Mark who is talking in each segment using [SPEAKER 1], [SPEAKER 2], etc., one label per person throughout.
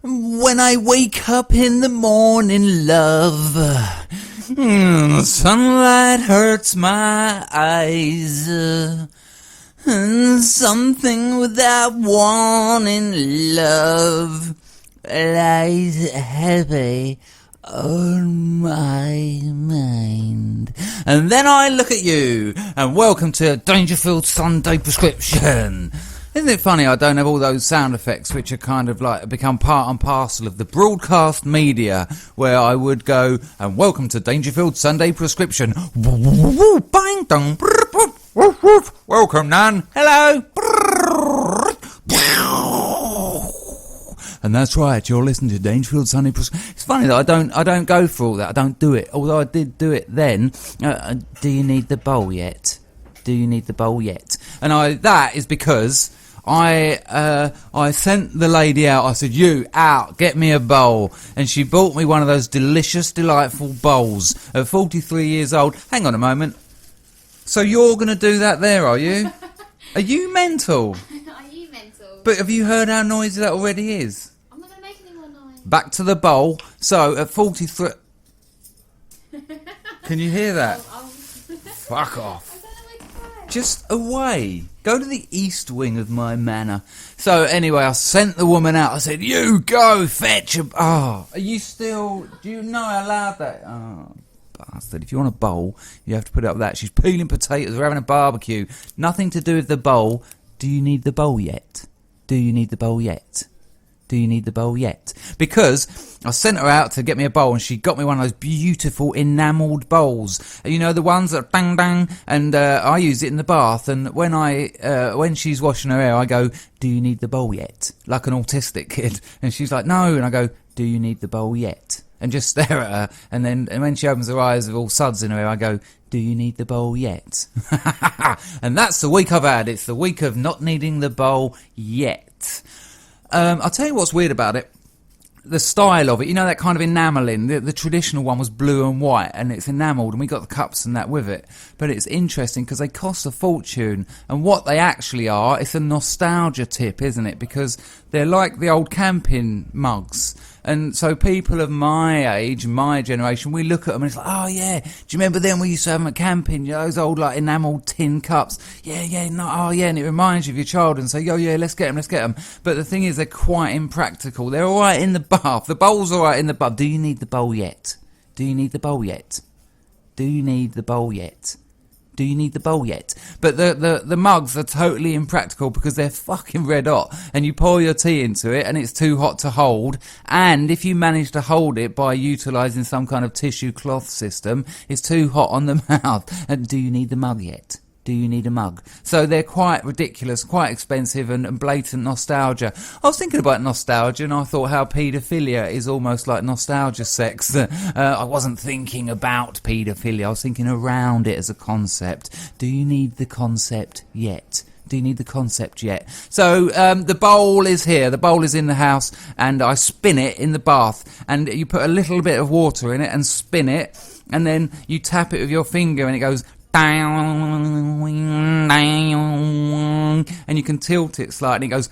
[SPEAKER 1] When I wake up in the morning, love, sunlight hurts my eyes, and something without warning, love, lies heavy on my mind. And then I look at you, and welcome to Dangerfield Sunday Prescription. Isn't it funny I don't have all those sound effects which are kind of like become part and parcel of the broadcast media, where I would go, and welcome to Dangerfield Sunday Prescription. Bang, dong, welcome, Nan. Hello. And that's right, you're listening to Dangerfield Sunday Prescription. It's funny that I don't go for all that. I don't do it. Although I did do it then. Do you need the bowl yet? Do you need the bowl yet? And that is because I sent the lady out. I said, you out, get me a bowl. And she bought me one of those delicious, delightful bowls. At 43 years old. Hang on a moment. So you're going to do that there, are you? Are you mental?
[SPEAKER 2] Are you mental?
[SPEAKER 1] But have you heard how noisy that already is?
[SPEAKER 2] I'm not going to make any more noise.
[SPEAKER 1] Back to the bowl. So at 43... Can you hear that? Fuck off. Just away. Go to the east wing of my manor. So anyway, I sent the woman out. I said, you go fetch a... Oh, are you still... Do you know how loud that... Oh, bastard. If you want a bowl, you have to put it up with that. She's peeling potatoes. We're having a barbecue. Nothing to do with the bowl. Do you need the bowl yet? Do you need the bowl yet? Do you need the bowl yet? Because I sent her out to get me a bowl, and she got me one of those beautiful enamelled bowls. You know, the ones that bang bang, and I use it in the bath. And when she's washing her hair, I go, "Do you need the bowl yet?" Like an autistic kid. And she's like, "No," and I go, "Do you need the bowl yet?" And just stare at her. And then when she opens her eyes with all suds in her hair, I go, "Do you need the bowl yet?" And that's the week I've had. It's the week of not needing the bowl yet. I'll tell you what's weird about it. The style of it, you know, that kind of enamelling. The traditional one was blue and white, and it's enamelled, and we got the cups and that with it. But it's interesting because they cost a fortune, and what they actually are, it's a nostalgia tip, isn't it? Because they're like the old camping mugs. And so people of my age, my generation, we look at them and it's like, oh yeah, do you remember them we used to have them at camping? You know, those old like enamelled tin cups. Yeah, no, oh yeah, and it reminds you of your childhood and say, oh yeah, let's get them. But the thing is, they're quite impractical. They're alright in the bath. The bowl's alright in the bath. Do you need the bowl yet? Do you need the bowl yet? Do you need the bowl yet? Do you need the bowl yet? But the mugs are totally impractical because they're fucking red hot, and you pour your tea into it and it's too hot to hold, and if you manage to hold it by utilising some kind of tissue cloth system, it's too hot on the mouth. And do you need the mug yet? Do you need a mug? So they're quite ridiculous, quite expensive, and blatant nostalgia. I was thinking about nostalgia, and I thought how paedophilia is almost like nostalgia sex. I wasn't thinking about paedophilia, I was thinking around it as a concept. Do you need the concept yet? Do you need the concept yet? So the bowl is here, the bowl is in the house, and I spin it in the bath, and you put a little bit of water in it and spin it, and then you tap it with your finger and it goes... and you can tilt it slightly and it goes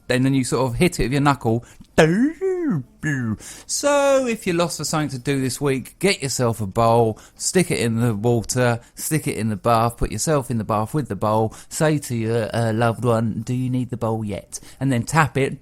[SPEAKER 1] and then you sort of hit it with your knuckle. So if you're lost for something to do this week, get yourself a bowl, stick it in the water, stick it in the bath, put yourself in the bath with the bowl, say to your loved one, do you need the bowl yet? And then tap it,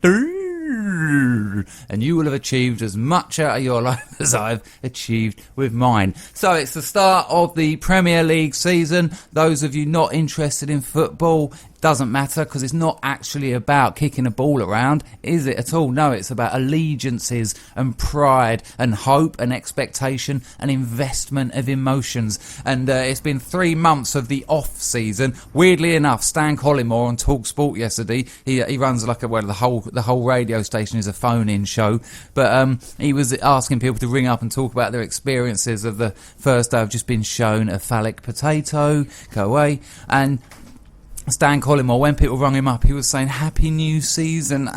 [SPEAKER 1] and you will have achieved as much out of your life as I've achieved with mine. So it's the start of the Premier League season. Those of you not interested in football, doesn't matter, because it's not actually about kicking a ball around, is it at all? No, it's about allegiances and pride and hope and expectation and investment of emotions. And it's been 3 months of the off season. Weirdly enough, Stan Collymore on Talk Sport yesterday, he runs like the whole radio station is a phone-in show, but he was asking people to ring up and talk about their experiences of the first day. I've just been shown a phallic potato, go away. And Stan Collymore, when people rung him up, he was saying, Happy New Season.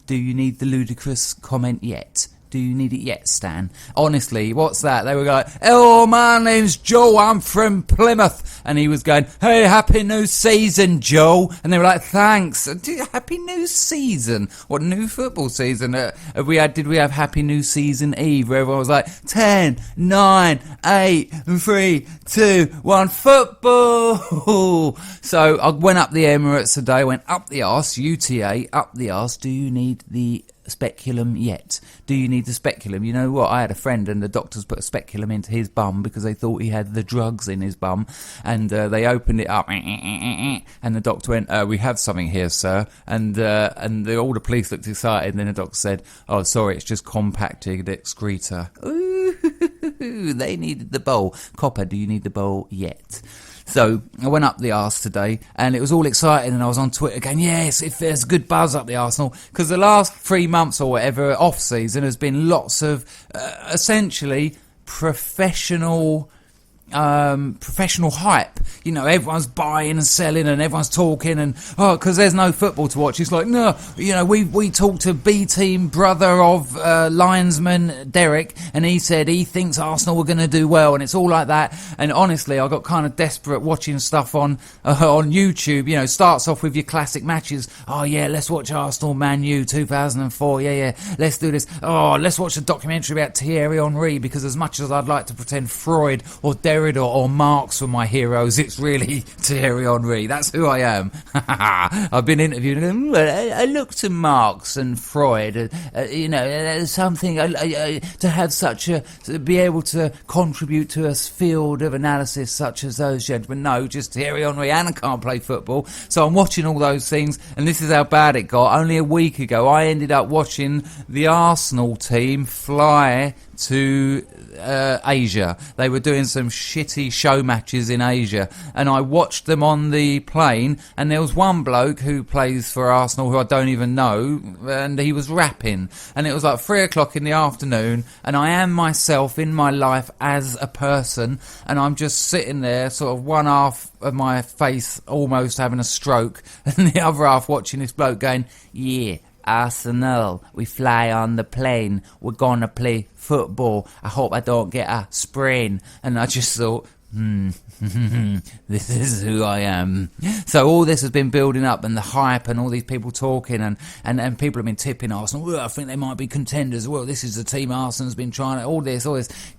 [SPEAKER 1] Do you need the ludicrous comment yet? Do you need it yet, Stan? Honestly, what's that? They were like, "Oh, my name's Joe, I'm from Plymouth." And he was going, "Hey, happy new season, Joe." And they were like, "Thanks. Happy new season." What, new football season? Did we have happy new season Eve, where everyone was like, 10, 9, 8, 3, 2, 1, football. So I went up the Emirates today, went up the arse, UTA, up the arse. Do you need the speculum yet? Do you need the speculum? You know what? I had a friend and the doctors put a speculum into his bum because they thought he had the drugs in his bum, and they opened it up and the doctor went, "We have something here, sir." And all the police looked excited, and then the doctor said, "Oh, sorry, it's just compacted excreta." Ooh, they needed the bowl. Copper, do you need the bowl yet? So I went up the arse today, and it was all exciting, and I was on Twitter going, yes, if there's good buzz up the Arsenal, because the last 3 months or whatever off season has been lots of essentially professional hype. You know, everyone's buying and selling and everyone's talking, and because there's no football to watch, it's like, no, you know, we talked to B team brother of linesman Derek, and he said he thinks Arsenal were going to do well, and it's all like that. And honestly, I got kind of desperate watching stuff on YouTube. You know, starts off with your classic matches. Oh yeah, let's watch Arsenal Man U 2004. Yeah, let's do this. Oh, let's watch a documentary about Thierry Henry, because as much as I'd like to pretend Freud or Derrida or Marx were my heroes, it's really Thierry Henry. That's who I am. I've been interviewed and I look to Marx and Freud, you know, something to have such a, to be able to contribute to a field of analysis such as those gentlemen. No, just Thierry Henry, and I can't play football. So I'm watching all those things, and this is how bad it got. Only a week ago, I ended up watching the Arsenal team fly to Asia. They were doing some shitty show matches in Asia, and I watched them on the plane, and there was one bloke who plays for Arsenal who I don't even know, and he was rapping, and it was like 3 o'clock in the afternoon, and I am myself in my life as a person, and I'm just sitting there, sort of one half of my face almost having a stroke, and the other half watching this bloke going, yeah, Arsenal, we fly on the plane, we're gonna play football, I hope I don't get a sprain. And I just thought, this is who I am. So all this has been building up, and the hype, and all these people talking, and people have been tipping Arsenal. Well, I think they might be contenders. Well, this is the team Arsenal's been trying to, all this.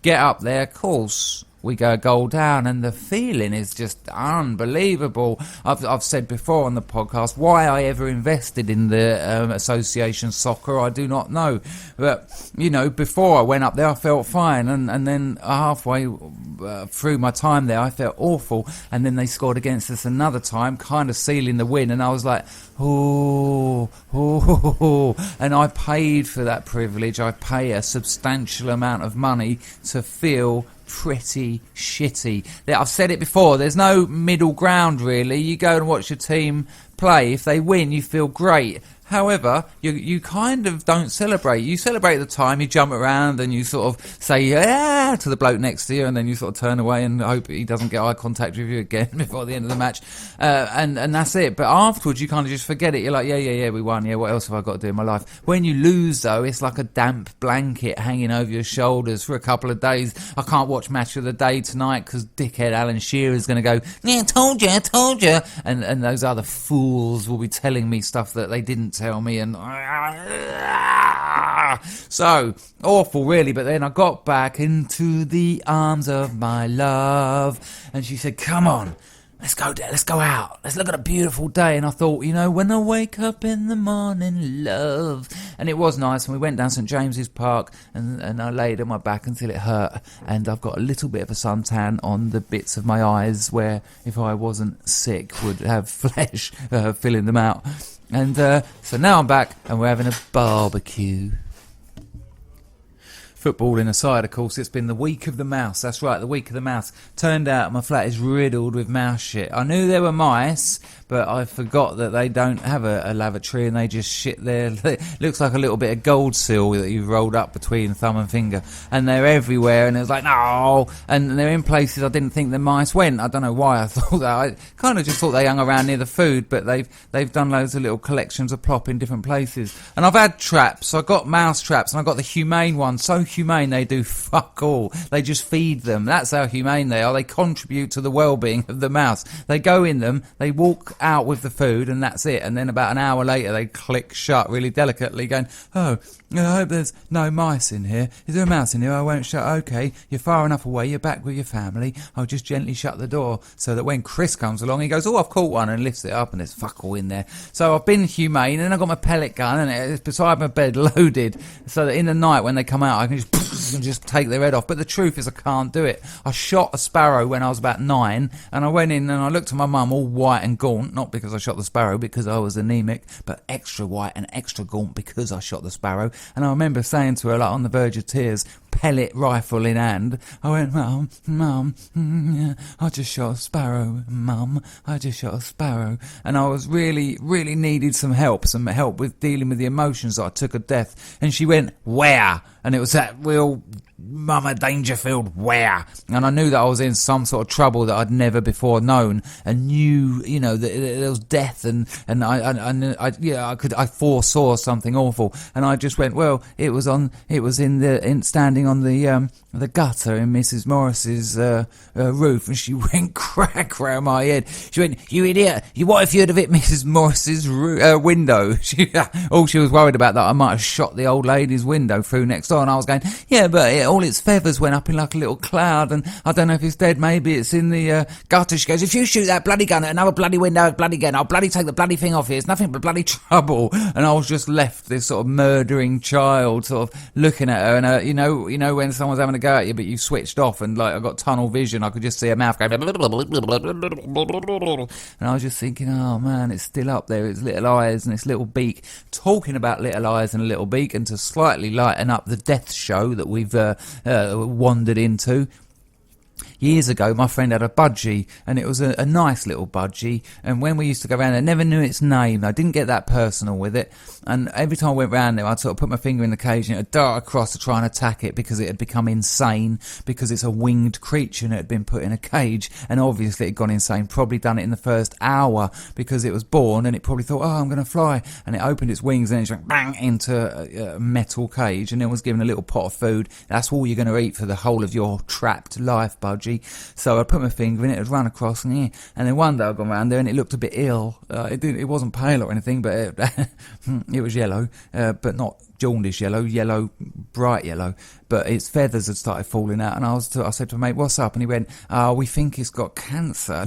[SPEAKER 1] Get up there, of course. We go a goal down, and the feeling is just unbelievable. I've said before on the podcast why I ever invested in the association soccer, I do not know. But, you know, before I went up there, I felt fine, and then halfway through my time there, I felt awful, and then they scored against us another time, kind of sealing the win, and I was like, oh, and I paid for that privilege. I pay a substantial amount of money to feel pretty shitty. I've said it before, there's no middle ground really. You go and watch your team play. If they win, you feel great. However, you kind of don't celebrate. You celebrate the time, you jump around and you sort of say yeah to the bloke next to you, and then you sort of turn away and hope he doesn't get eye contact with you again before the end of the match. And that's it. But afterwards, you kind of just forget it. You're like, yeah, we won. Yeah, what else have I got to do in my life? When you lose, though, it's like a damp blanket hanging over your shoulders for a couple of days. I can't watch Match of the Day tonight because dickhead Alan Shearer's going to go, yeah, told you. And those other fools will be telling me stuff that they didn't tell me, and so awful really. But then I got back into the arms of my love, and she said, come on, let's go out, let's look at a beautiful day. And I thought, you know, when I wake up in the morning, love. And it was nice, and we went down St James's Park, and I laid on my back until it hurt, and I've got a little bit of a suntan on the bits of my eyes where if I wasn't sick would have flesh filling them out. And so now I'm back, and we're having a barbecue. Footballing aside, of course, it's been the week of the mouse. That's right, the week of the mouse. Turned out my flat is riddled with mouse shit. I knew there were mice, but I forgot that they don't have a lavatory and they just shit there. It looks like a little bit of gold seal that you've rolled up between thumb and finger. And they're everywhere, and it was like, no! And they're in places I didn't think the mice went. I don't know why I thought that. I kind of just thought they hung around near the food, but they've done loads of little collections of plop in different places. And I've had traps. I got mouse traps, and I got the humane one. So humane, they do fuck all. They just feed them. That's how humane they are. They contribute to the well-being of the mouse. They go in them, they walk out with the food, and that's it. And then about an hour later, they click shut really delicately, going, oh, I hope there's no mice in here. Is there a mouse in here? I won't shut. Okay, you're far enough away. You're back with your family. I'll just gently shut the door so that when Chris comes along, he goes, oh, I've caught one, and lifts it up, and there's fuck all in there. So I've been humane, and then I've got my pellet gun, and it's beside my bed loaded, so that in the night when they come out, I can just take their head off. But the truth is I can't do it. I shot a sparrow when I was about 9, and I went in and I looked at my mum all white and gaunt, not because I shot the sparrow, because I was anemic, but extra white and extra gaunt because I shot the sparrow. And I remember saying to her, like on the verge of tears, pellet rifle in hand, I went, Mum, I just shot a sparrow, Mum, I just shot a sparrow. And I was really needed some help with dealing with the emotions that I took of death. And she went, where? And it was that real Mama Dangerfield, where? And I knew that I was in some sort of trouble that I'd never before known, and knew, that there was death, and I foresaw something awful, and I just went, well, it was standing on the gutter in Mrs. Morris's roof, and she went crack round my head. She went, you idiot! What if you'd have hit Mrs. Morris's window? All she was worried about that I might have shot the old lady's window through next door, and I was going, yeah, but all its feathers went up in like a little cloud, and I don't know if it's dead, maybe it's in the gutter. She goes, if you shoot that bloody gun at another bloody window bloody again, I'll bloody take the bloody thing off here. It's nothing but bloody trouble. And I was just left, this sort of murdering child, sort of looking at her, and you know when someone's having a go at you, but you switched off, and like I got tunnel vision, I could just see her mouth going, and I was just thinking, oh man, it's still up there, its little eyes and its little beak. Talking about little eyes and a little beak, and to slightly lighten up the death show that we've wandered into. Years ago, my friend had a budgie, and it was a nice little budgie, and when we used to go around there, I never knew its name. I didn't get that personal with it, and every time I went round there, I'd sort of put my finger in the cage and it would dart across to try and attack it, because it had become insane, because it's a winged creature and it had been put in a cage, and obviously it had gone insane, probably done it in the first hour, because it was born, and it probably thought, oh, I'm going to fly, and it opened its wings, and it just went bang into a metal cage, and then was given a little pot of food. That's all you're going to eat for the whole of your trapped life, budgie. So I put my finger in it, it'd run across, and then one day I'd gone round there and it looked a bit ill. It wasn't pale or anything, but it was yellow, but not jaundice yellow, bright yellow. But its feathers had started falling out, and I said to my mate, what's up? And he went, we think it's got cancer.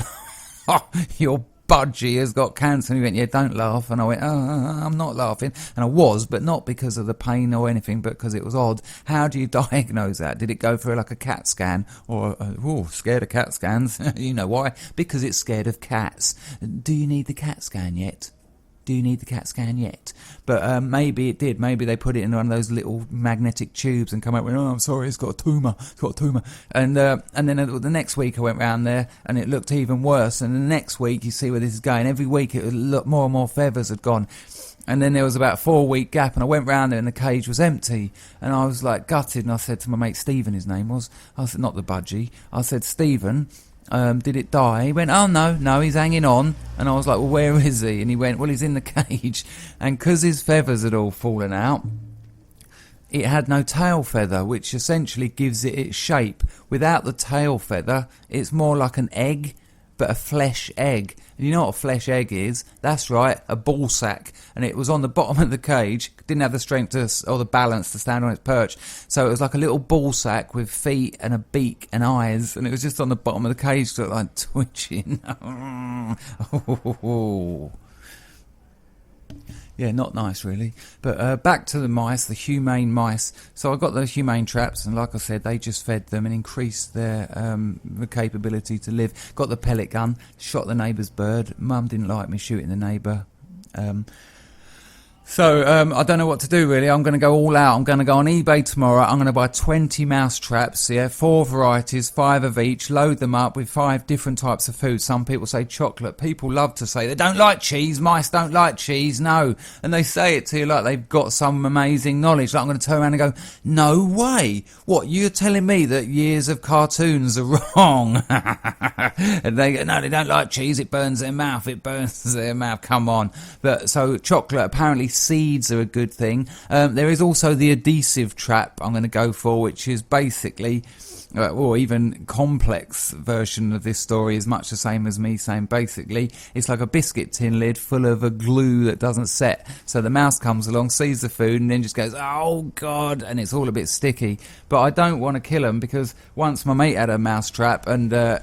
[SPEAKER 1] Your budgie has got cancer. And he went, yeah, don't laugh. And I went, I'm not laughing. And I was, but not because of the pain or anything, but because it was odd. How do you diagnose that? Did it go for like a CAT scan? Or, scared of CAT scans? You know why? Because it's scared of cats. Do you need the CAT scan yet? Do you need the CAT scan yet? But maybe it did. Maybe they put it in one of those little magnetic tubes and come out with, oh, I'm sorry, it's got a tumour. And then the next week I went round there and it looked even worse. And the next week, you see where this is going. Every week it would look more and more feathers had gone. And then there was about a 4-week gap, and I went round there and the cage was empty. And I was like gutted, and I said to my mate Stephen, his name was, I said, not the budgie, I said, Stephen, did it die? He went, oh no, he's hanging on. And I was like, well, where is he? And he went, well, he's in the cage. And because his feathers had all fallen out, it had no tail feather, which essentially gives it its shape. Without the tail feather, it's more like an egg, but a flesh egg. And you know what a flesh egg is? That's right, a ball sack. And it was on the bottom of the cage, didn't have the strength or the balance to stand on its perch. So it was like a little ball sack with feet and a beak and eyes. And it was just on the bottom of the cage, sort of like twitching. Yeah, not nice really. But back to the mice, the humane mice. So I got those humane traps, and like I said, they just fed them and increased their capability to live. Got the pellet gun, shot the neighbour's bird. Mum didn't like me shooting the neighbour. So I don't know what to do really. I'm going to go all out. I'm going to go on eBay tomorrow. I'm going to buy 20 mousetraps, 4 varieties, 5 of each, load them up with 5 different types of food. Some people say chocolate. People love to say they don't like cheese. Mice don't like cheese. No. And they say it to you like they've got some amazing knowledge. Like I'm going to turn around and go, no way. What, you're telling me that years of cartoons are wrong? And they go, no, they don't like cheese. It burns their mouth. It burns their mouth. Come on. But so chocolate, apparently seeds are a good thing. There is also the adhesive trap I'm going to go for, which is basically, or even complex version of this story is much the same as me saying basically it's like a biscuit tin lid full of a glue that doesn't set. So the mouse comes along, sees the food, and then just goes, oh God, and it's all a bit sticky. But I don't want to kill them because once my mate had a mouse trap and, well,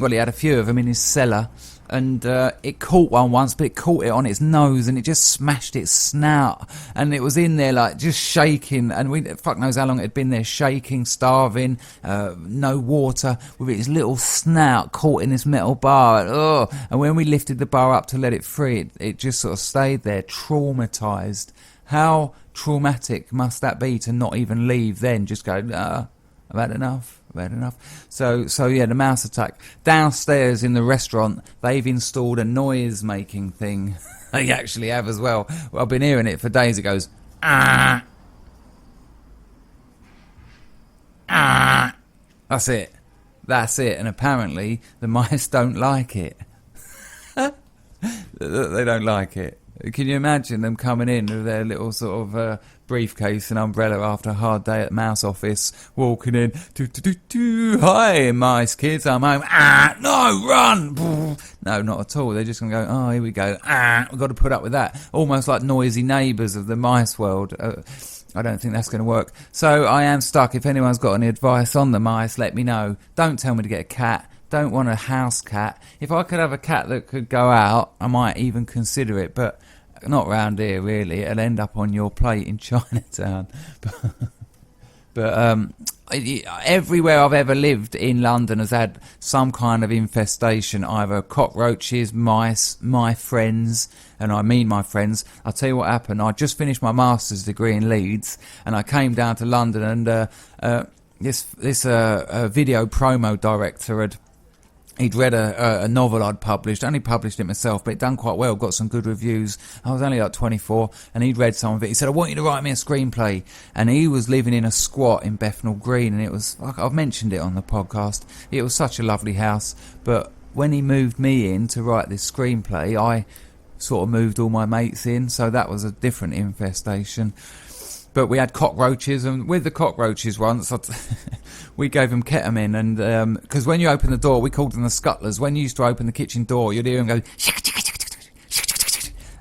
[SPEAKER 1] he had a few of them in his cellar. And it caught one once, but it caught it on its nose and it just smashed its snout. And it was in there like just shaking, and we fuck knows how long it had been there, shaking, starving, no water, with its little snout caught in this metal bar. And when we lifted the bar up to let it free, it just sort of stayed there, traumatised. How traumatic must that be to not even leave then? Just go, I've had enough. So yeah, the mouse attack. Downstairs in the restaurant, they've installed a noise-making thing. They actually have as well. I've been hearing it for days. It goes, ah. That's it. And apparently, the mice don't like it. They don't like it. Can you imagine them coming in with their little sort of briefcase and umbrella after a hard day at the mouse office, walking in, hi mice kids, I'm home, no, run, no, not at all. They're just going to go, oh, here we go, we've got to put up with that, almost like noisy neighbours of the mice world. I don't think that's going to work. So I am stuck. If anyone's got any advice on the mice, let me know. Don't tell me to get a cat. Don't want a house cat. If I could have a cat that could go out, I might even consider it, but not round here really. It'll end up on your plate in Chinatown. But everywhere I've ever lived in London has had some kind of infestation, either cockroaches, mice, my friends, and I mean my friends. I'll tell you what happened. I just finished my master's degree in Leeds, and I came down to London, and this video promo director he'd read a novel I'd published, only published it myself, but it done quite well, got some good reviews. I was only like 24, and he'd read some of it. He said, I want you to write me a screenplay. And he was living in a squat in Bethnal Green, and it was, I've mentioned it on the podcast, it was such a lovely house. But when he moved me in to write this screenplay, I sort of moved all my mates in, so that was a different infestation. But we had cockroaches, and with the cockroaches once, we gave them ketamine, and because when you open the door, we called them the scuttlers. When you used to open the kitchen door, you'd hear them go,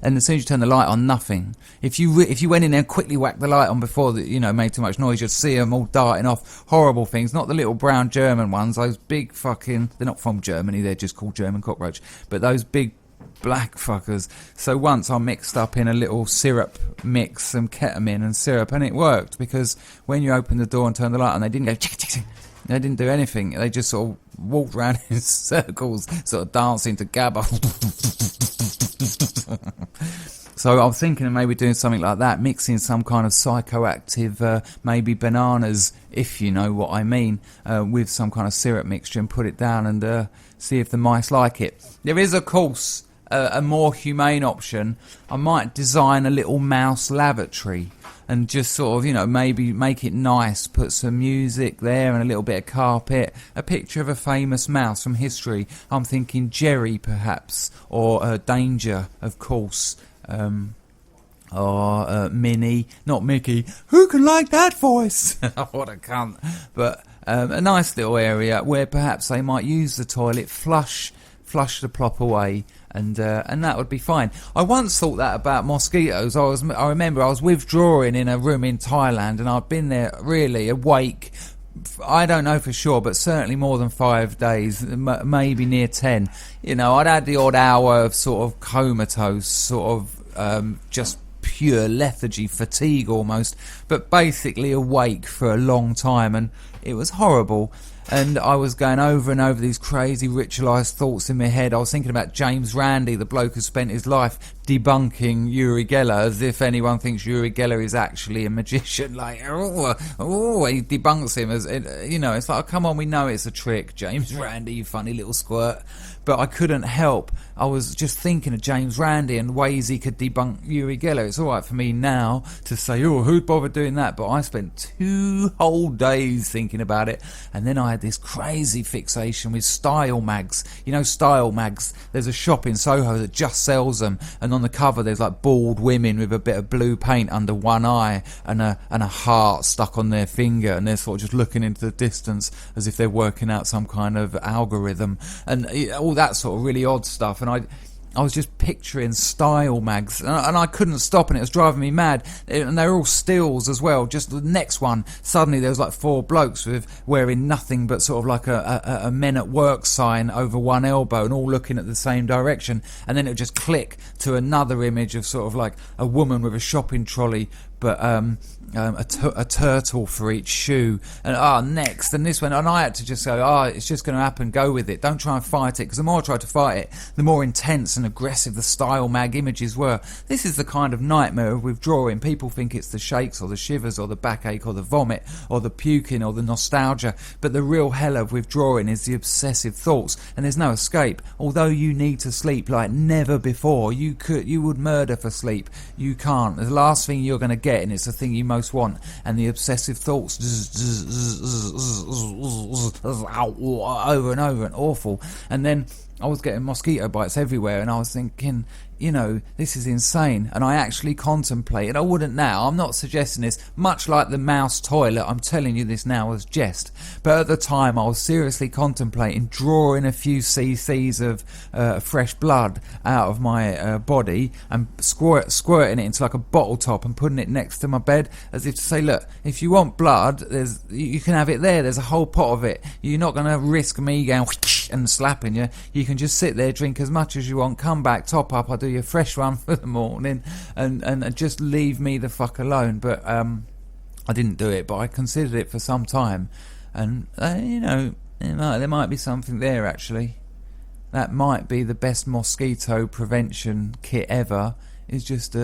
[SPEAKER 1] and as soon as you turn the light on, nothing. If you went in there and quickly whacked the light on before made too much noise, you'd see them all darting off. Horrible things, not the little brown German ones, those big fucking, they're not from Germany, they're just called German cockroach, but those big black fuckers. So once I mixed up in a little syrup mix some ketamine and syrup, and it worked, because when you opened the door and turned the light on, they didn't go they didn't do anything. They just sort of walked around in circles, sort of dancing to gabba. So I was thinking of maybe doing something like that, mixing some kind of psychoactive, maybe bananas, if you know what I mean, with some kind of syrup mixture, and put it down and see if the mice like it. There is, of course, a more humane option. I might design a little mouse lavatory and just sort of, maybe make it nice, put some music there and a little bit of carpet, a picture of a famous mouse from history. I'm thinking Jerry, perhaps, or Danger, of course, or Minnie, not Mickey. Who can like that voice? What a cunt. But a nice little area where perhaps they might use the toilet, flush the plop away, and that would be fine. I once thought that about mosquitoes. I remember I was withdrawing in a room in Thailand, and I'd been there really awake, I don't know for sure, but certainly more than 5 days, maybe near 10. I'd had the odd hour of sort of comatose, sort of just pure lethargy, fatigue almost, but basically awake for a long time. And It was horrible. And I was going over and over these crazy ritualised thoughts in my head. I was thinking about James Randi, the bloke who spent his life debunking Uri Geller, as if anyone thinks Uri Geller is actually a magician. Like, he debunks him as, it's like, oh, come on, we know it's a trick, James Randi, you funny little squirt. But I couldn't help. I was just thinking of James Randi and ways he could debunk Uri Geller. It's all right for me now to say, oh, who'd bother doing that? But I spent 2 whole days thinking about it. And then I had this crazy fixation with style mags. You know, style mags. There's a shop in Soho that just sells them. And on the cover, there's like bald women with a bit of blue paint under one eye and a heart stuck on their finger. And they're sort of just looking into the distance as if they're working out some kind of algorithm. And all that sort of really odd stuff. And I was just picturing style mags, and I couldn't stop, and it was driving me mad. And they were all stills as well. Just the next one, suddenly there was like 4 blokes wearing nothing but sort of like a men at work sign over one elbow, and all looking at the same direction. And then it would just click to another image of sort of like a woman with a shopping trolley, but a turtle for each shoe, and next, and this one, and I had to just go, it's just going to happen, go with it, don't try and fight it, because the more I tried to fight it, the more intense and aggressive the style mag images were. This is the kind of nightmare of withdrawing. People think it's the shakes or the shivers or the backache or the vomit or the puking or the nostalgia, but the real hell of withdrawing is the obsessive thoughts, and there's no escape. Although you need to sleep like never before, you would murder for sleep. You can't. The last thing you're going to get, and it's the thing you most want, and the obsessive thoughts over and over, and awful. And then I was getting mosquito bites everywhere, and I was thinking, this is insane. And I actually contemplated, I wouldn't now, I'm not suggesting this, much like the mouse toilet, I'm telling you this now as jest, but at the time I was seriously contemplating drawing a few cc's of fresh blood out of my body and squirting it into like a bottle top and putting it next to my bed, as if to say, look, if you want blood, you can have it there, there's a whole pot of it, you're not going to risk me going and slapping you, you can just sit there, drink as much as you want, come back, top up, I'll do your fresh one for the morning, and just leave me the fuck alone. But I didn't do it, but I considered it for some time, and there might be something there actually. That might be the best mosquito prevention kit ever, is just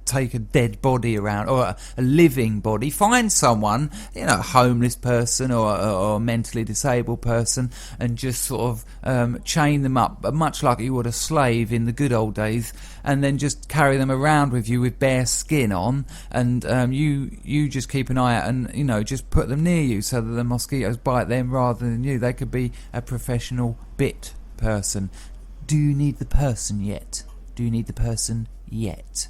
[SPEAKER 1] take a dead body around, or a living body, find someone, a homeless person or a mentally disabled person, and just sort of chain them up, much like you would a slave in the good old days, and then just carry them around with you with bare skin on, and you just keep an eye out, and just put them near you so that the mosquitoes bite them rather than you. They could be a professional bit person. Do you need the person yet? Do you need the person yet?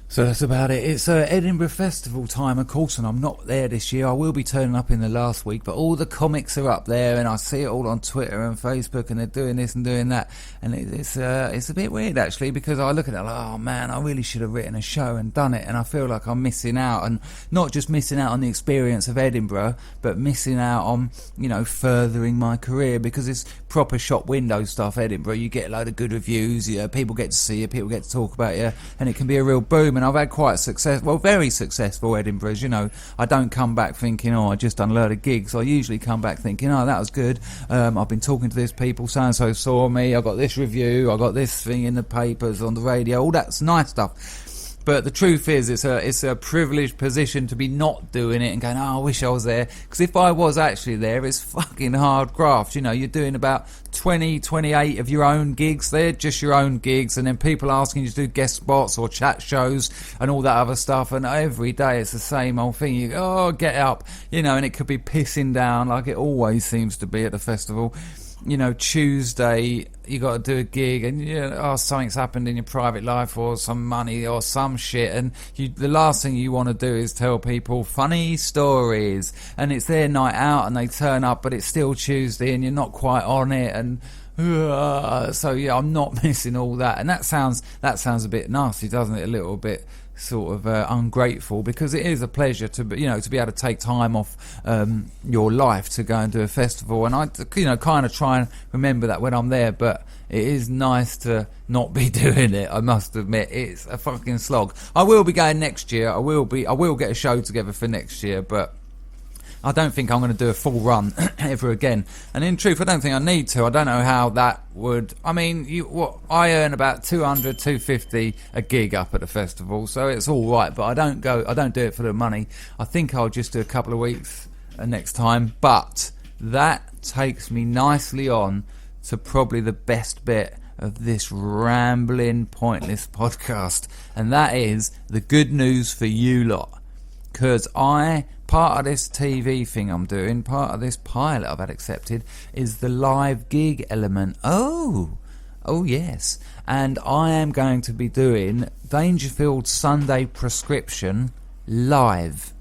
[SPEAKER 1] So that's about it. It's Edinburgh Festival time, of course, and I'm not there this year. I will be turning up in the last week, but all the comics are up there, and I see it all on Twitter and Facebook, and they're doing this and doing that, and it's a bit weird actually, because I look at it like, oh man, I really should have written a show and done it, and I feel like I'm missing out, and not just missing out on the experience of Edinburgh, but missing out on furthering my career, because it's proper shop window stuff. Edinburgh, you get a load of good reviews, people get to see you, people get to talk about you, and it can be a real boom. And I've had quite very successful Edinburghs. I don't come back thinking, I just done a load of gigs. I usually come back thinking, that was good. I've been talking to this people, so and so saw me, I got this review, I got this thing in the papers, on the radio, all that's nice stuff. But the truth is, it's a privileged position to be not doing it and going, I wish I was there. Because if I was actually there, it's fucking hard graft. You're doing about 28 of your own gigs. They're just your own gigs. And then people asking you to do guest spots or chat shows and all that other stuff. And every day it's the same old thing. You go, get up. And it could be pissing down like it always seems to be at the festival. Tuesday you got to do a gig, and something's happened in your private life, or some money or some shit, and the last thing you want to do is tell people funny stories, and it's their night out and they turn up, but it's still Tuesday and you're not quite on it, and so yeah, I'm not missing all that. And that sounds a bit nasty, doesn't it? A little bit sort of ungrateful, because it is a pleasure to be able to take time off your life to go and do a festival, and I kind of try and remember that when I'm there. But it is nice to not be doing it, I must admit. It's a fucking slog. I will be going next year. I will get a show together for next year, but I don't think I'm going to do a full run ever again. And in truth, I don't think I need to. I don't know how that would... I mean, I earn about 200, 250 a gig up at the festival, so it's all right. But I don't do it for the money. I think I'll just do a couple of weeks next time. But that takes me nicely on to probably the best bit of this rambling, pointless podcast. And that is the good news for you lot. Because part of this TV thing I'm doing, part of this pilot I've had accepted, is the live gig element. Oh yes. And I am going to be doing Dangerfield Sunday Prescription live.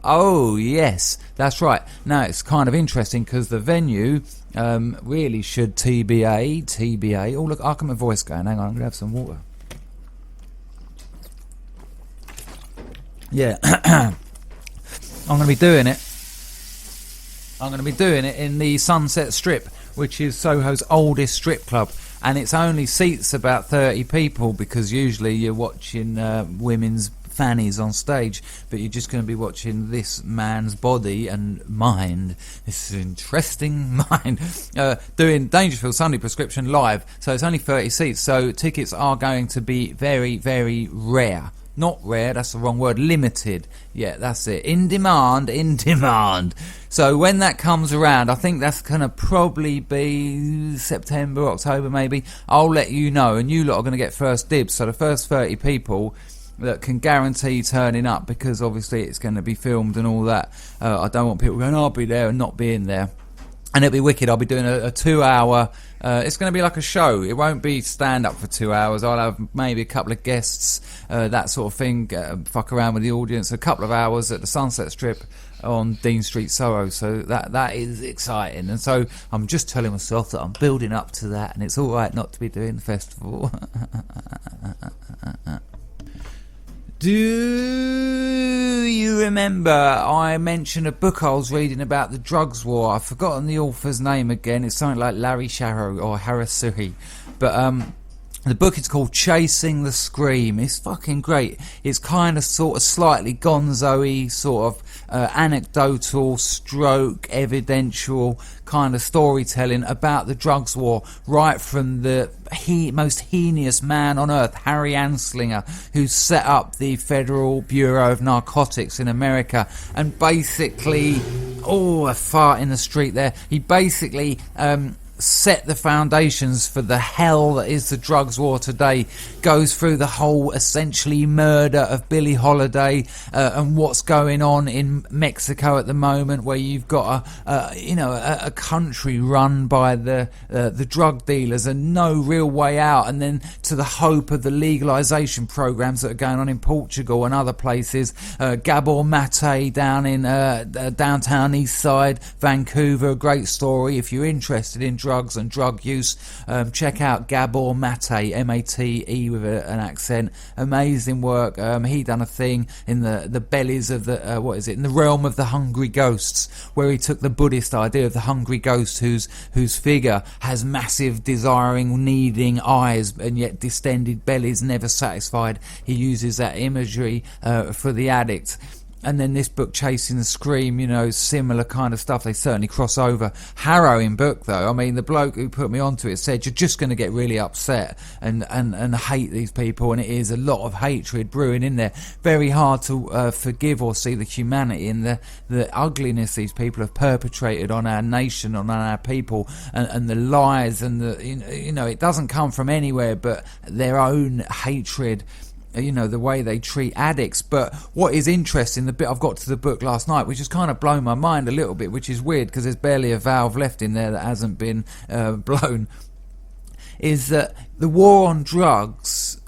[SPEAKER 1] Oh yes, that's right. Now it's kind of interesting because the venue really should TBA. Oh look, I can my voice going. Hang on, I'm going to have some water. Yeah. I'm going to be doing it. I'm going to be doing it in the Sunset Strip, which is Soho's oldest strip club, and it's only seats about 30 people because usually you're watching women's fannies on stage, but you're just going to be watching this man's body and mind, this interesting mind, doing Dangerfield Sunday Prescription live. So it's only 30 seats, so tickets are going to be very, very rare. Not rare, that's the wrong word. Limited. Yeah, that's it. In demand. So when that comes around, I think that's going to probably be September, October maybe. I'll let you know, and you lot are going to get first dibs. So the first 30 people that can guarantee turning up, because obviously it's going to be filmed and all that. I don't want people going, I'll be there and not being there. And it'll be wicked. I'll be doing a 2-hour... it's going to be like a show. It won't be stand-up for 2 hours. I'll have maybe a couple of guests, that sort of thing, fuck around with the audience. A couple of hours at the Sunset Strip on Dean Street, Soho. So that is exciting. And so I'm just telling myself that I'm building up to that, and it's all right not to be doing the festival. Do you remember I mentioned a book I was reading about the drugs war? I've forgotten the author's name again. It's something like Larry Sharrow or Harasuhi. But the book is called Chasing the Scream. It's fucking great. It's kind of sort of slightly gonzo-y, sort of anecdotal, stroke, evidential kind of storytelling about the drugs war, right from the most heinous man on earth, Harry Anslinger, who set up the Federal Bureau of Narcotics in America, and basically, a fart in the street there, he basically set the foundations for the hell that is the drugs war today, goes through the whole essentially murder of Billie Holiday and what's going on in Mexico at the moment, where you've got a country run by the drug dealers and no real way out, and then to the hope of the legalisation programs that are going on in Portugal and other places. Gabor Mate down in downtown East Side, Vancouver, a great story. If you're interested in drugs and drug use, check out Gabor Mate, M-A-T-E with an accent. Amazing work. He done a thing in the bellies of the in the realm of the hungry ghosts, where he took the Buddhist idea of the hungry ghost whose figure has massive desiring, needing eyes and yet distended bellies, never satisfied. He uses that imagery for the addict. And then this book, Chasing the Scream, similar kind of stuff. They certainly cross over. Harrowing book, though. I mean, the bloke who put me onto it said you're just going to get really upset and hate these people, and it is a lot of hatred brewing in there. Very hard to forgive or see the humanity and the ugliness these people have perpetrated on our nation, on our people, and the lies and it doesn't come from anywhere but their own hatred. The way they treat addicts. But what is interesting, the bit I've got to the book last night, which has kind of blown my mind a little bit, which is weird because there's barely a valve left in there that hasn't been blown, is that the war on drugs,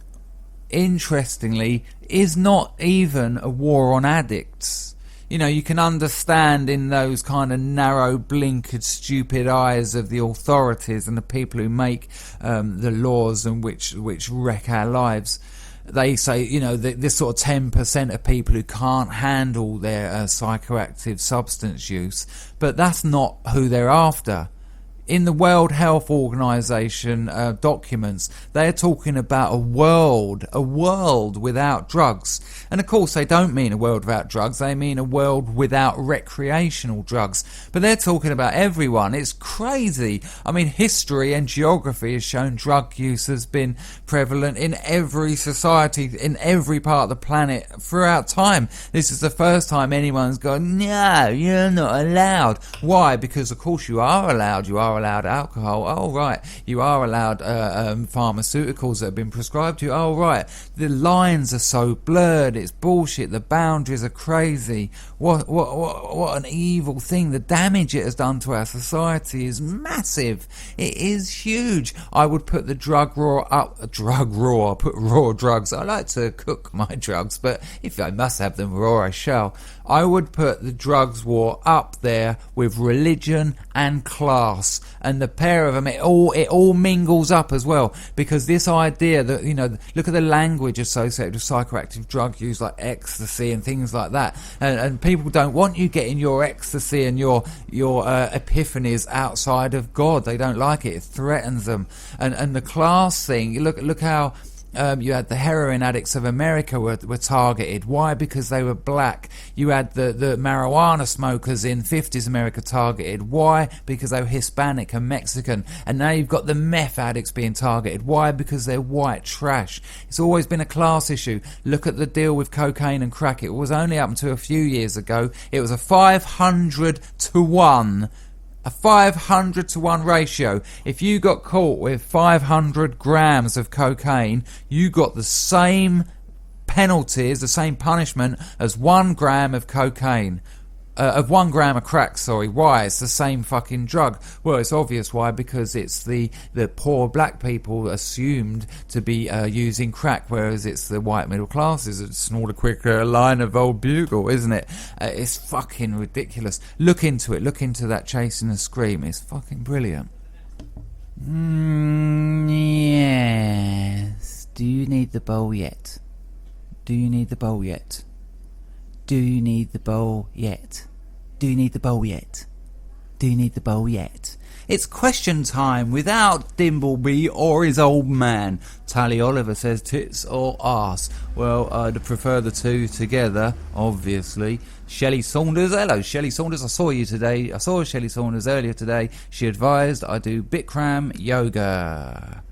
[SPEAKER 1] interestingly, is not even a war on addicts. You can understand in those kind of narrow, blinkered, stupid eyes of the authorities and the people who make the laws and which wreck our lives. They say, this sort of 10% of people who can't handle their psychoactive substance use, but that's not who they're after. in the World Health Organization documents, they're talking about a world without drugs. And of course they don't mean a world without drugs, they mean a world without recreational drugs. But they're talking about everyone. It's crazy. I mean, history and geography has shown drug use has been prevalent in every society, in every part of the planet throughout time. This is the first time anyone's gone, no, you're not allowed. Why? Because of course you are allowed. You are allowed alcohol. Oh right. You are allowed pharmaceuticals that have been prescribed to you. Oh right. The lines are so blurred. It's bullshit. The boundaries are crazy. What an evil thing. The damage it has done to our society is massive. It is huge. I would put the put raw drugs. I like to cook my drugs, but if I must have them raw, I shall. I would put the drugs war up there with religion and class, and the pair of them, it all mingles up as well, because this idea that, you know, look at the language associated with psychoactive drug use like ecstasy and things like that, and people don't want you getting your ecstasy and your epiphanies outside of God. They don't like it. It threatens them. And the class thing, look how you had the heroin addicts of America were targeted. Why? Because they were black. You had the marijuana smokers in 50s America targeted. Why? Because they were Hispanic and Mexican. And now you've got the meth addicts being targeted. Why? Because they're white trash. It's always been a class issue. Look at the deal with cocaine and crack. It was only up until a few years ago. It was a 500 to 1. A 500 to 1 ratio. If you got caught with 500 grams of cocaine, you got the same penalties, the same punishment as 1 gram of cocaine. Of 1 gram of crack, sorry. Why? It's the same fucking drug. Well, it's obvious why, because it's the poor black people assumed to be using crack, whereas it's the white middle classes that snort a quicker line of old bugle, isn't it? It's fucking ridiculous. Look into it. Look into that Chasing the Scream. It's fucking brilliant. Yes. Do you need the bowl yet? Do you need the bowl yet? Do you need the bowl yet? Do you need the bowl yet? Do you need the bowl yet? It's question time without Dimbleby or his old man. Tally Oliver says tits or arse. Well, I'd prefer the two together, obviously. Shelley Saunders, hello Shelley Saunders, I saw you today. I saw Shelley Saunders earlier today. She advised I do Bikram yoga.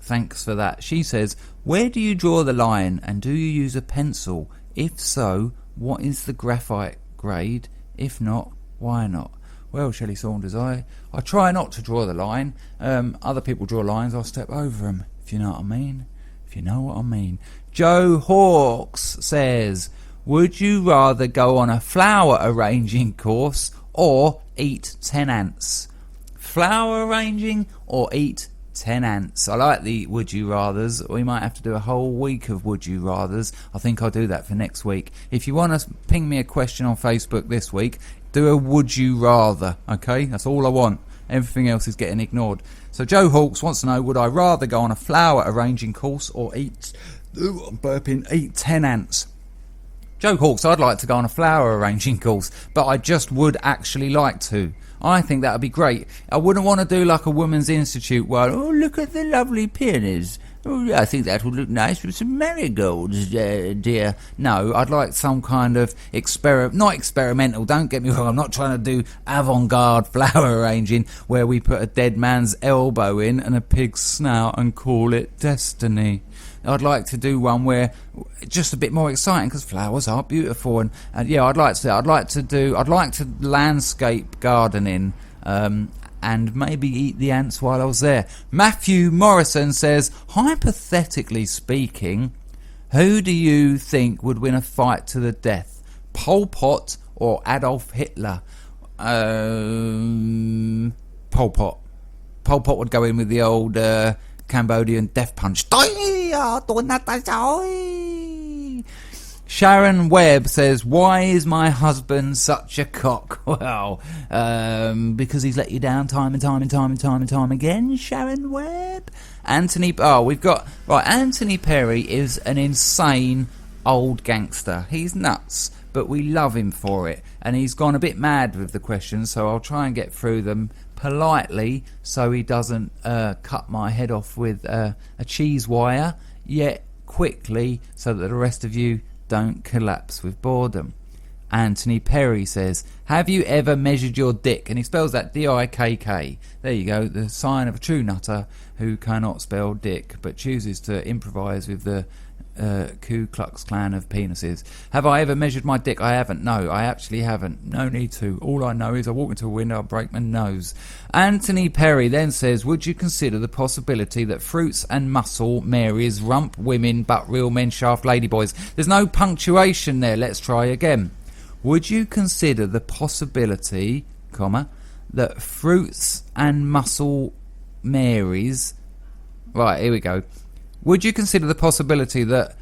[SPEAKER 1] Thanks for that. She says, where do you draw the line, and do you use a pencil? If so, what is the graphite grade? If not, why not? Well, Shelley Saunders, I try not to draw the line. Other people draw lines, I'll step over them, if you know what I mean. If you know what I mean. Joe Hawks says, would you rather go on a flower arranging course or eat 10 ants? Flower arranging or eat 10 ants. I like the would you rathers. We might have to do a whole week of would you rathers. I think I'll do that for next week. If you want to ping me a question on Facebook this week, do a would you rather, okay? That's all I want. Everything else is getting ignored. So Joe Hawks wants to know, would I rather go on a flower arranging course or eat 10 ants? Joe Hawks, I'd like to go on a flower arranging course, but I just would actually like to. I think that would be great. I wouldn't want to do like a women's institute where, oh, look at the lovely peonies. Oh, I think that would look nice with some marigolds, dear. No, I'd like some kind of not experimental, don't get me wrong. I'm not trying to do avant-garde flower arranging where we put a dead man's elbow in and a pig's snout and call it destiny. I'd like to do one where just a bit more exciting, because flowers are beautiful, and yeah, I'd like to landscape gardening, and maybe eat the ants while I was there. Matthew Morrison says, hypothetically speaking, who do you think would win a fight to the death, Pol Pot or Adolf Hitler? Pol Pot. Pol Pot would go in with the old Cambodian death punch. Sharon Webb says, why is my husband such a cock? Well, because he's let you down time and time again, Sharon Webb. Anthony Perry is an insane old gangster. He's nuts. but we love him for it. And he's gone a bit mad with the questions, so I'll try and get through them politely so he doesn't cut my head off with a cheese wire, yet quickly so that the rest of you don't collapse with boredom. Anthony Perry says, have you ever measured your dick? And he spells that D-I-K-K. There you go, the sign of a true nutter who cannot spell dick but chooses to improvise with the Ku Klux Klan of penises. Have I ever measured my dick? I haven't. No, I actually haven't. No need to. All I know is I walk into a window, I break my nose. Anthony Perry then says, would you consider the possibility that fruits and muscle Marys rump women but real men shaft ladyboys? There's no punctuation there. Let's try again. Would you consider the possibility, comma, that fruits and muscle Marys... Right, here we go. Would you consider the possibility that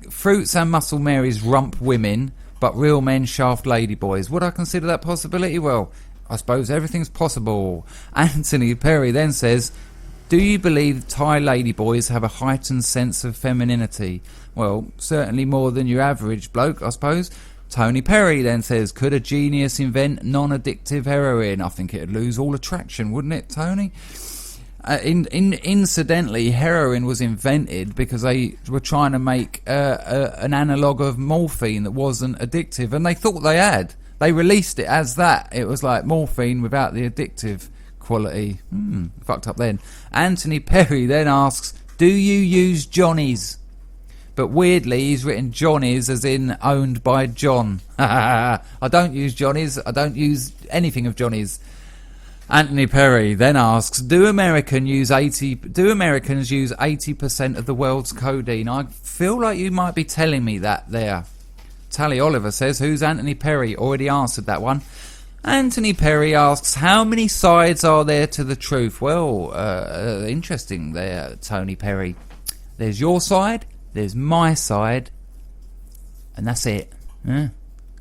[SPEAKER 1] fruits and muscle Marys rump women, but real men shaft ladyboys? Would I consider that possibility? Well, I suppose everything's possible. Anthony Perry then says, do you believe Thai ladyboys have a heightened sense of femininity? Well, certainly more than your average bloke, I suppose. Tony Perry then says, could a genius invent non-addictive heroin? I think it'd lose all attraction, wouldn't it, Tony? Incidentally, heroin was invented because they were trying to make an analogue of morphine that wasn't addictive, and they thought they had. They released it as that. It was like morphine without the addictive quality. Fucked up then. Anthony Perry then asks, do you use Johnny's? But weirdly, he's written Johnny's as in owned by John. I don't use Johnny's. I don't use anything of Johnny's. Anthony Perry then asks, do Americans use 80% of the world's codeine? I feel like you might be telling me that there. Tally Oliver says, who's Anthony Perry? Already answered that one. Anthony Perry asks, how many sides are there to the truth? Well, interesting there, Tony Perry. There's your side, there's my side, and that's it.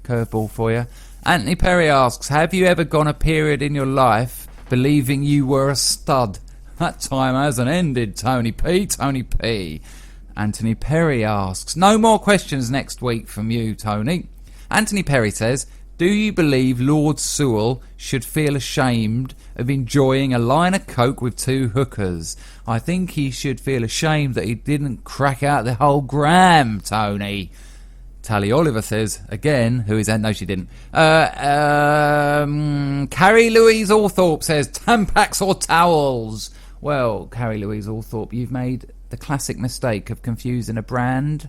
[SPEAKER 1] Curveball for you. Anthony Perry asks, have you ever gone a period in your life believing you were a stud? That time hasn't ended, Tony P. Tony P. Anthony Perry asks, no more questions next week from you, Tony. Anthony Perry says, do you believe Lord Sewell should feel ashamed of enjoying a line of coke with two hookers? I think he should feel ashamed that he didn't crack out the whole gram, Tony. Tally Oliver says, again, who is that? No, she didn't. Carrie Louise Althorpe says, Tampax or towels? Well, Carrie Louise Althorpe, you've made the classic mistake of confusing a brand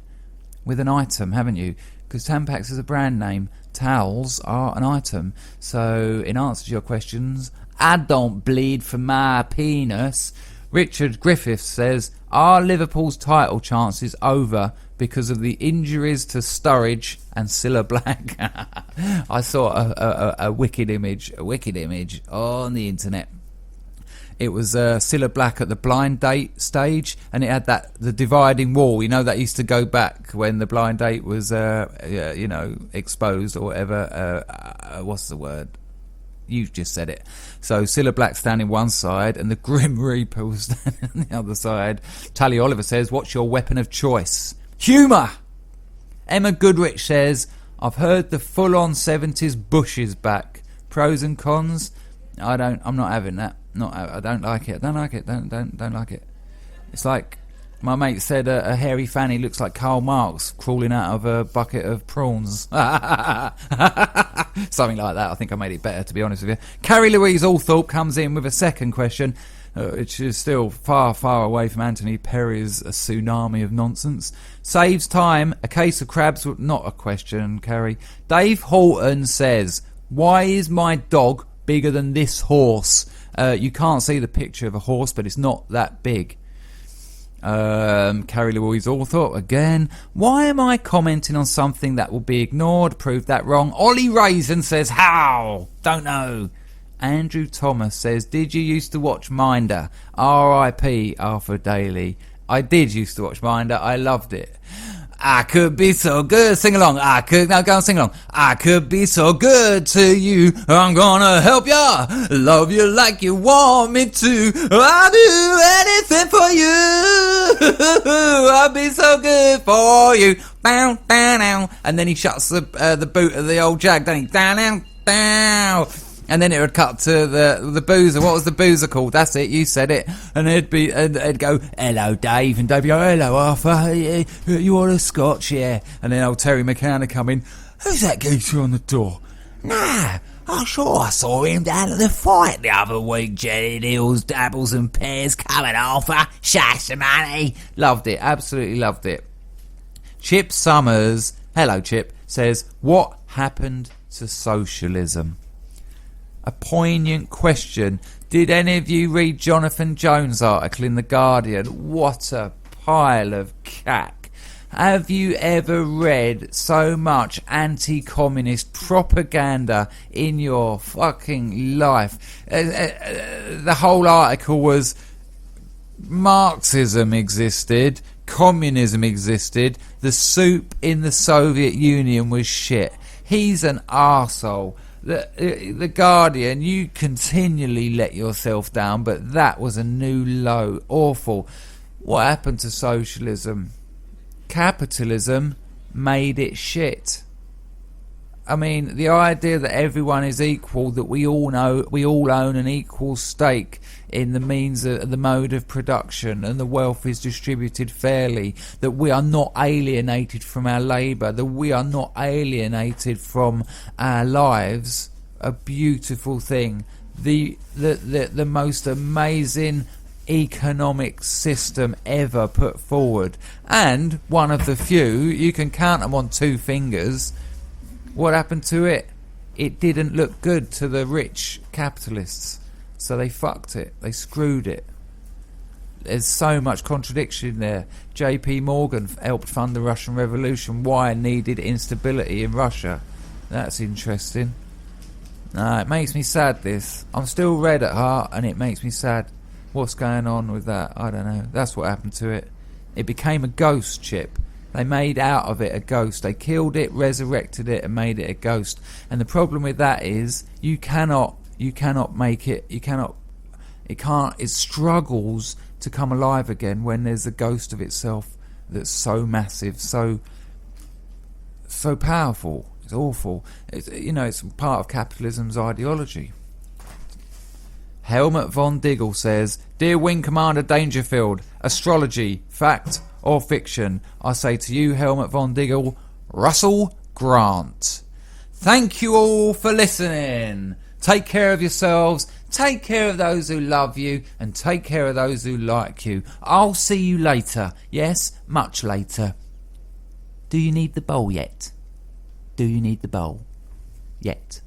[SPEAKER 1] with an item, haven't you? Because Tampax is a brand name, towels are an item. So, in answer to your questions, I don't bleed for my penis. Richard Griffiths says, are Liverpool's title chances over because of the injuries to Sturridge and Cilla Black? I saw a wicked image on the internet. It was Cilla Black at the blind date stage, and it had the dividing wall. You know, that used to go back when the blind date was, exposed or whatever. What's the word? You've just said it. So Cilla Black standing one side and the Grim Reaper was standing on the other side. Tally Oliver says, what's your weapon of choice? Humour! Emma Goodrich says, I've heard the full-on 70s Bush is back. Pros and cons? I'm not having that. I don't like it. Don't like it. It's like my mate said a hairy fanny looks like Karl Marx crawling out of a bucket of prawns. Something like that. I think I made it better, to be honest with you. Carrie Louise Althorpe comes in with a second question, which is still far, far away from Anthony Perry's a tsunami of nonsense. Saves time. A case of crabs. Not a question, Carrie. Dave Horton says, why is my dog bigger than this horse? You can't see the picture of a horse, but it's not that big. Carrie Louise Althorpe again. Why am I commenting on something that will be ignored? Prove that wrong. Ollie Raisin says, how? Don't know. Andrew Thomas says, did you used to watch Minder? R.I.P. Arthur Daly. I did used to watch Minder. I loved it. I could be so good. Sing along. Now go and sing along. I could be so good to you. I'm gonna help ya. Love you like you want me to. I'll do anything for you. I'll be so good for you. Bow, bow, now. And then he shuts the boot of the old Jag, doesn't he? Down, down, down. And then it would cut to the boozer. What was the boozer called? That's it. You said it. And it'd go, hello, Dave. And Dave would go, hello, Arthur. You want a scotch? Yeah. And then old Terry McCann would come in. Who's that geezer on the door? Nah, I'm sure I saw him down at the fight the other week. Jelly deals, dabbles and pears. Coming, Arthur. Shash the money. Loved it. Absolutely loved it. Chip Summers, hello Chip, says, what happened to socialism? A poignant question. Did any of you read Jonathan Jones' article in The Guardian? What a pile of cack. Have you ever read so much anti-communist propaganda in your fucking life? The whole article was Marxism existed, communism existed, the soup in the Soviet Union was shit. He's an arsehole. The Guardian, you continually let yourself down, but that was a new low. Awful. What happened to socialism? Capitalism made it shit. I mean, the idea that everyone is equal, that we all own an equal stake in the means of the mode of production, and the wealth is distributed fairly, that we are not alienated from our labour, that we are not alienated from our lives, a beautiful thing. The most amazing economic system ever put forward, and one of the few, you can count them on 2 fingers. What happened to it? It didn't look good to the rich capitalists, so they fucked it. They screwed it. There's so much contradiction there. J.P. Morgan helped fund the Russian Revolution. Why? Needed instability in Russia. That's interesting. It makes me sad, this. I'm still red at heart, and it makes me sad. What's going on with that? I don't know. That's what happened to it. It became a ghost, Chip. They made out of it a ghost. They killed it, resurrected it, and made it a ghost. And the problem with that is you cannot make it. It struggles to come alive again when there's a ghost of itself that's so massive, so powerful. It's awful. It's part of capitalism's ideology. Helmut von Diggle says, Dear Wing Commander Dangerfield, astrology, fact or fiction? I say to you, Helmut von Diggle, Russell Grant. Thank you all for listening. Take care of yourselves, take care of those who love you, and take care of those who like you. I'll see you later. Yes, much later. Do you need the bowl yet? Do you need the bowl yet?